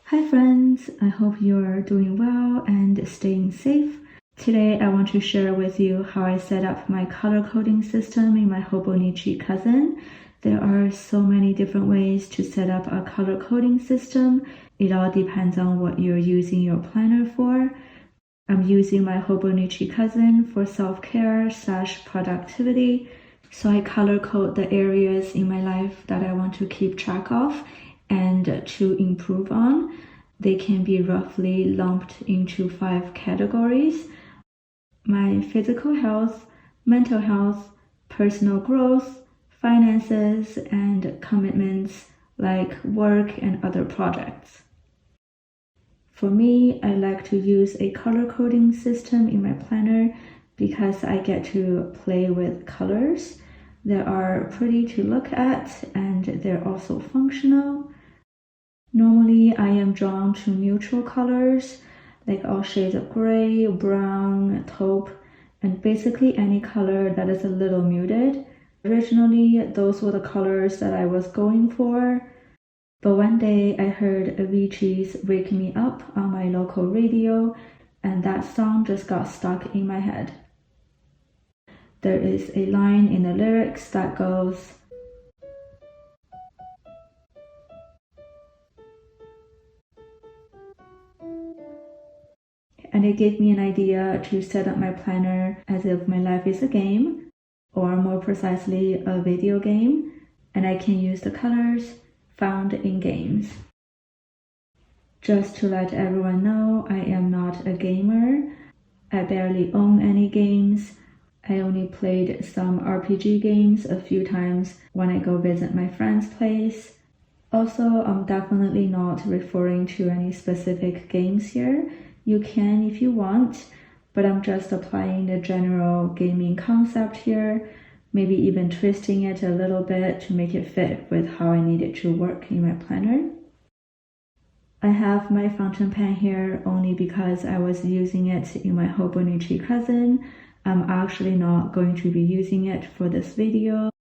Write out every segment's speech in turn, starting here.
Hi friends, I hope you're doing well and staying safe. Today I want to share with you how I set up my color coding system in my Hobonichi Cousin. There are so many different ways to set up a color coding system. It all depends on what you're using your planner for. I'm using my Hobonichi Cousin for self-care/productivity. So I color code the areas in my life that I want to keep track of and to improve on. They can be roughly lumped into 5 categories: my physical health, mental health, personal growth, finances, and commitments like work and other projects. For me, I like to use a color coding system in my planner because I get to play with colors. They are pretty to look at and they're also functional. Normally, I am drawn to neutral colors like all shades of gray, brown, taupe, and basically any color that is a little muted. Originally, those were the colors that I was going for, but one day I heard Avicii's "Wake Me Up" on my local radio, and that song just got stuck in my head. There is a line in the lyrics that goes, and it gave me an idea to set up my planner as if my life is a game, or more precisely, a video game, and I can use the colors found in games. Just to let everyone know, I am not a gamer. I barely own any games. I only played some RPG games a few times when I go visit my friend's place. Also, I'm definitely not referring to any specific games here. You can if you want, but I'm just applying the general gaming concept here, maybe even twisting it a little bit to make it fit with how I need it to work in my planner. I have my fountain pen here only because I was using it in my Hobonichi Cousin. I'm actually not going to be using it for this video.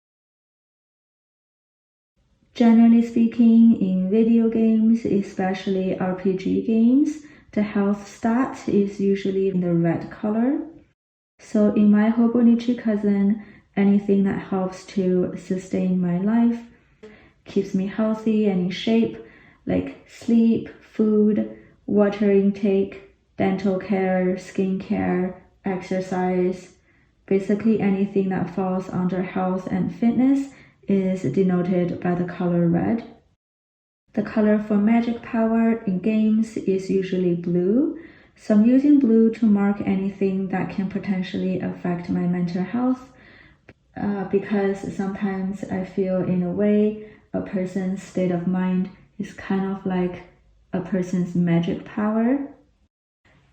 Generally speaking, in video games, especially RPG games, the health stat is usually in the red color. So in my Hobonichi Cousin, anything that helps to sustain my life, keeps me healthy and in shape, like sleep, food, water intake, dental care, skincare, exercise, basically anything that falls under health and fitness is denoted by the color red. The color for magic power in games is usually blue, so I'm using blue to mark anything that can potentially affect my mental health, because sometimes I feel in a way a person's state of mind is kind of like a person's magic power.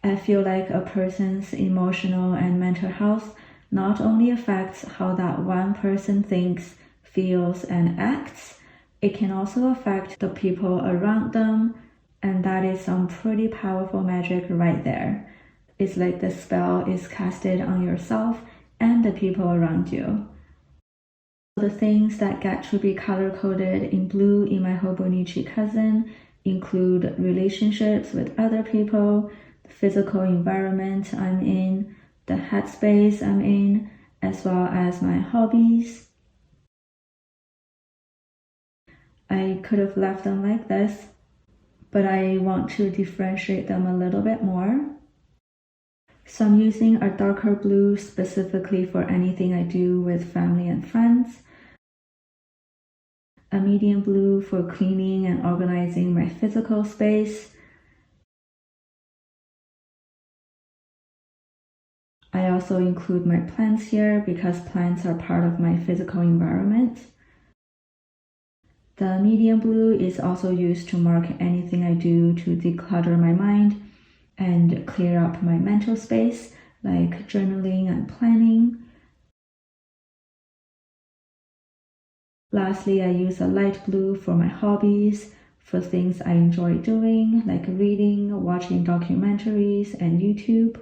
I feel like a person's emotional and mental health not only affects how that one person thinks, feels, and acts, it can also affect the people around them, and that is some pretty powerful magic right there. It's like the spell is casted on yourself and the people around you. The things that get to be color-coded in blue in my Hobonichi Cousin include relationships with other people, the physical environment I'm in, the headspace I'm in, as well as my hobbies. I could have left them like this, but I want to differentiate them a little bit more. So I'm using a darker blue specifically for anything I do with family and friends, a medium blue for cleaning and organizing my physical space. I also include my plants here because plants are part of my physical environment. The medium blue is also used to mark anything I do to declutter my mind and clear up my mental space, like journaling and planning. Lastly, I use a light blue for my hobbies, for things I enjoy doing, like reading, watching documentaries, and YouTube.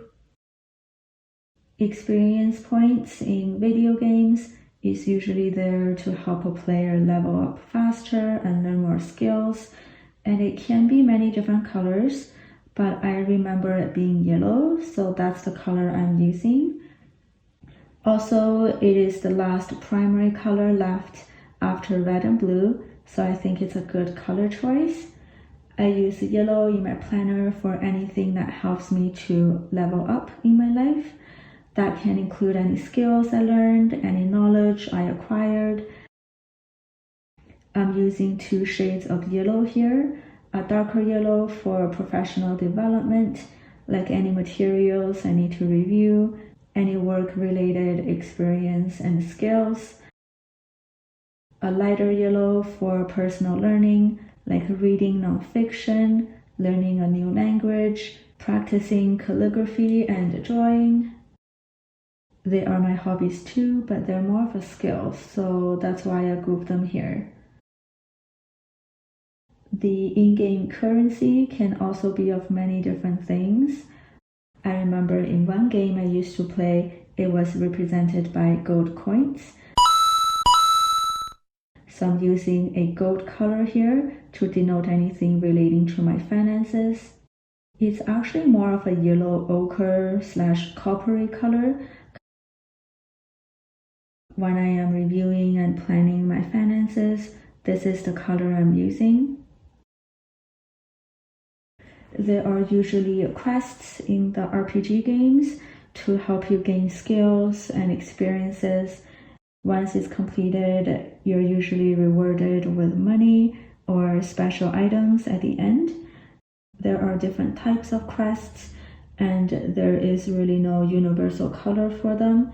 Experience points in video games is usually there to help a player level up faster and learn more skills, and it can be many different colors, but I remember it being yellow, so that's the color I'm using. Also, it is the last primary color left after red and blue, so I think it's a good color choice. I use yellow in my planner for anything that helps me to level up in my life. That can include any skills I learned, any knowledge I acquired. I'm using 2 shades of yellow here, a darker yellow for professional development, like any materials I need to review, any work-related experience and skills. A lighter yellow for personal learning, like reading nonfiction, learning a new language, practicing calligraphy and drawing. They are my hobbies too, but they're more of a skill, so that's why I group them here. The in-game currency can also be of many different things. I remember in one game I used to play, it was represented by gold coins. So I'm using a gold color here to denote anything relating to my finances. It's actually more of a yellow ochre / coppery color. When I am reviewing and planning my finances, this is the color I'm using. There are usually quests in the RPG games to help you gain skills and experiences. Once it's completed, you're usually rewarded with money or special items at the end. There are different types of quests, and there is really no universal color for them,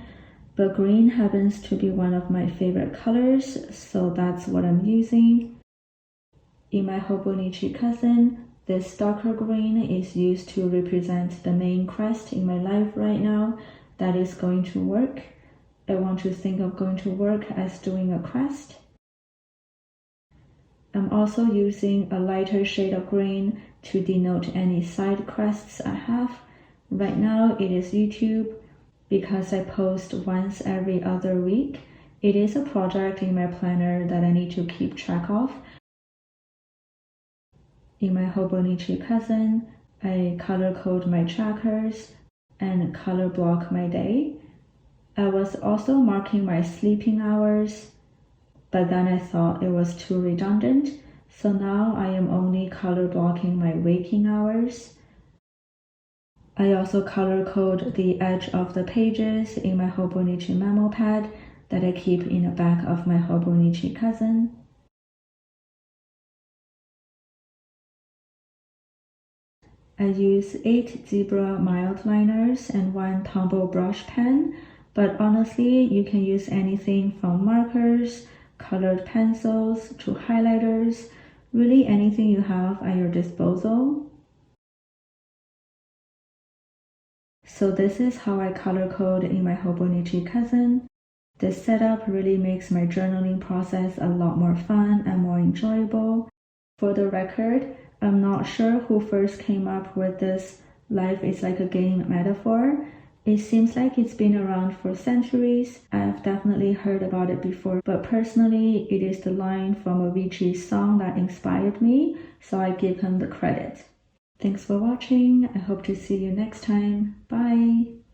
but green happens to be one of my favorite colors, so that's what I'm using. In my Hobonichi Cousin, this darker green is used to represent the main quest in my life right now that is going to work. I want to think of going to work as doing a quest. I'm also using a lighter shade of green to denote any side quests I have. Right now it is YouTube because I post once every other week. It is a project in my planner that I need to keep track of. In my Hobonichi Cousin, I color code my trackers and color block my day. I was also marking my sleeping hours, but then I thought it was too redundant, so now I am only color blocking my waking hours. I also color code the edge of the pages in my Hobonichi memo pad that I keep in the back of my Hobonichi Cousin. I use 8 zebra mild liners and 1 tumble brush pen, but honestly, you can use anything from markers, colored pencils, to highlighters, really anything you have at your disposal. So this is how I color code in my Hobonichi Cousin. This setup really makes my journaling process a lot more fun and more enjoyable. For the record, I'm not sure who first came up with this life is like a game metaphor. It seems like it's been around for centuries. I've definitely heard about it before, but personally, it is the line from Avicii's song that inspired me, so I give him the credit. Thanks for watching. I hope to see you next time. Bye!